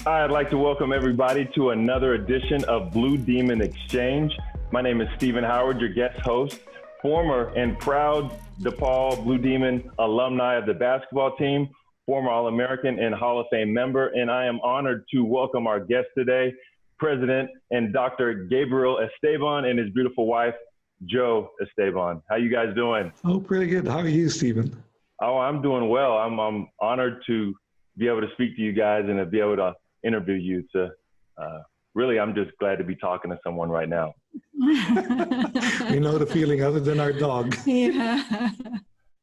Hi, I'd like to welcome everybody to another edition of Blue Demon Exchange. My name is Stephen Howard, your guest host, former and proud DePaul Blue Demon alumni of the basketball team, former All-American and Hall of Fame member, and I am honored to welcome our guest today, President and Dr. Gabriel Esteban and his beautiful wife, Jo Esteban. How you guys doing? Oh, pretty good. How are you, Stephen? Oh, I'm doing well. I'm honored to be able to speak to you guys and to be able to interview you. Really, I'm just glad to be talking to someone right now. We know the feeling other than our dog. Yeah.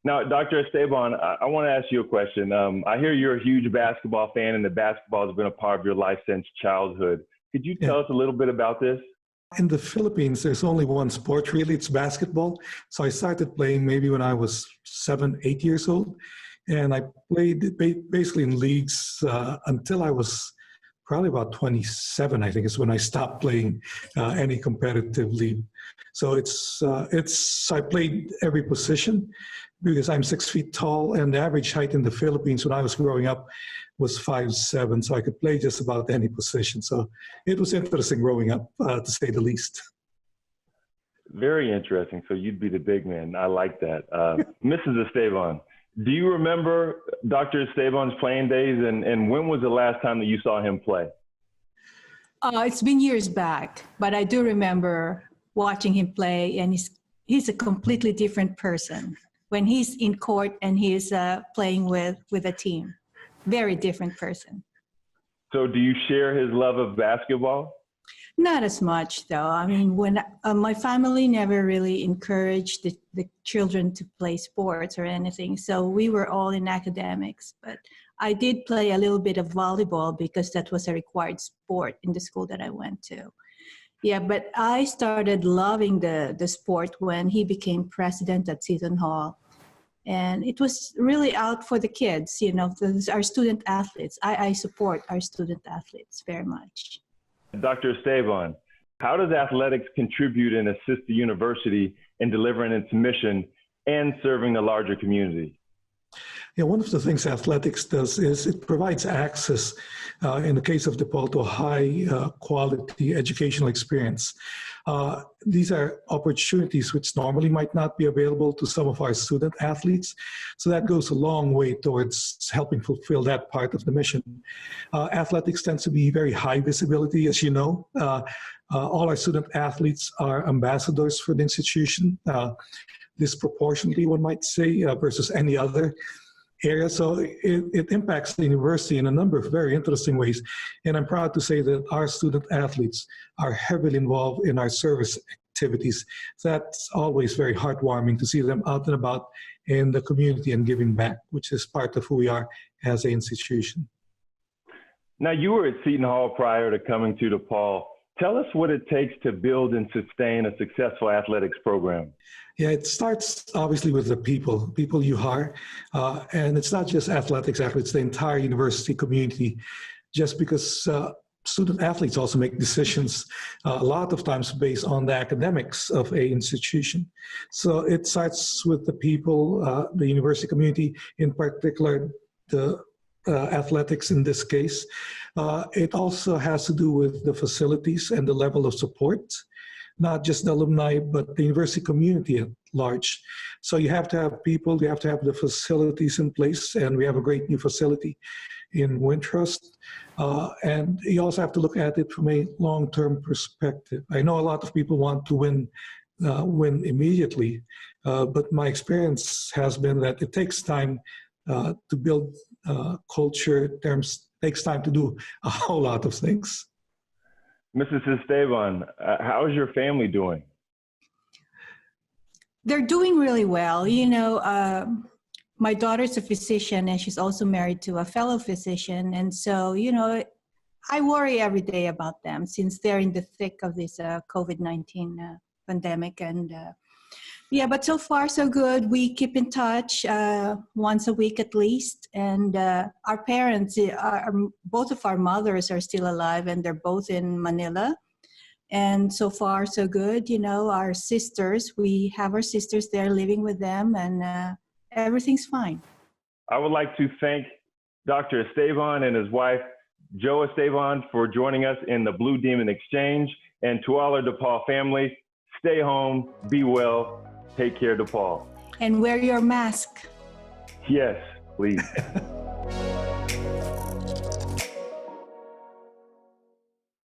Now, Dr. Esteban, I want to ask you a question. I hear you're a huge basketball fan and the basketball has been a part of your life since childhood. Could you tell us a little bit about this? In the Philippines, there's only one sport, really. It's basketball. So I started playing maybe when I was 7, 8 years old. And I played basically in leagues until I was probably about 27, I think, is when I stopped playing any competitive league. So I played every position because I'm 6 feet tall, and the average height in the Philippines when I was growing up was 5'7", so I could play just about any position. So it was interesting growing up, to say the least. Very interesting. So you'd be the big man. I like that. Mrs. Esteban, do you remember Dr. Esteban's playing days, and when was the last time that you saw him play? It's been years back, but I do remember watching him play, and he's a completely different person when he's in court and he's playing with a team. Very different person. So do you share his love of basketball? Not as much, though. I mean, when my family never really encouraged the children to play sports or anything, so we were all in academics. But I did play a little bit of volleyball because that was a required sport in the school that I went to. Yeah, but I started loving the sport when he became president at Seton Hall. And it was really out for the kids, our student athletes. I support our student athletes very much. Dr. Esteban, how does athletics contribute and assist the university in delivering its mission and serving the larger community? Yeah, one of the things athletics does is it provides access, in the case of DePaul, to a high quality educational experience. These are opportunities which normally might not be available to some of our student athletes. So that goes a long way towards helping fulfill that part of the mission. Athletics tends to be very high visibility, as you know. All our student athletes are ambassadors for the institution, disproportionately, one might say, versus any other area. So it impacts the university in a number of very interesting ways. And I'm proud to say that our student athletes are heavily involved in our service activities. So that's always very heartwarming to see them out and about in the community and giving back, which is part of who we are as an institution. Now, you were at Seton Hall prior to coming to DePaul. Tell us what it takes to build and sustain a successful athletics program. Yeah, it starts obviously with the people you hire. And it's not just athletics athletes, the entire university community, just because student athletes also make decisions a lot of times based on the academics of an institution. So it starts with the people, the university community, in particular, the athletics in this case. It also has to do with the facilities and the level of support, not just the alumni, but the university community at large. So you have to have people, you have to have the facilities in place, and we have a great new facility in Wintrust. And you also have to look at it from a long-term perspective. I know a lot of people want to win immediately, but my experience has been that it takes time to build culture, takes time to do a whole lot of things. Mrs. Esteban, how is your family doing? They're doing really well. My daughter's a physician and she's also married to a fellow physician. And so, I worry every day about them since they're in the thick of this COVID-19 pandemic. And but so far so good. We keep in touch once a week at least. And our parents, both of our mothers are still alive and they're both in Manila. And so far so good. Our sisters, we have our sisters there living with them, and everything's fine. I would like to thank Dr. Esteban and his wife, Joe Esteban for joining us in the Blue Demon Exchange. And to all our DePaul family, stay home, be well, take care, DePaul. And wear your mask. Yes, please.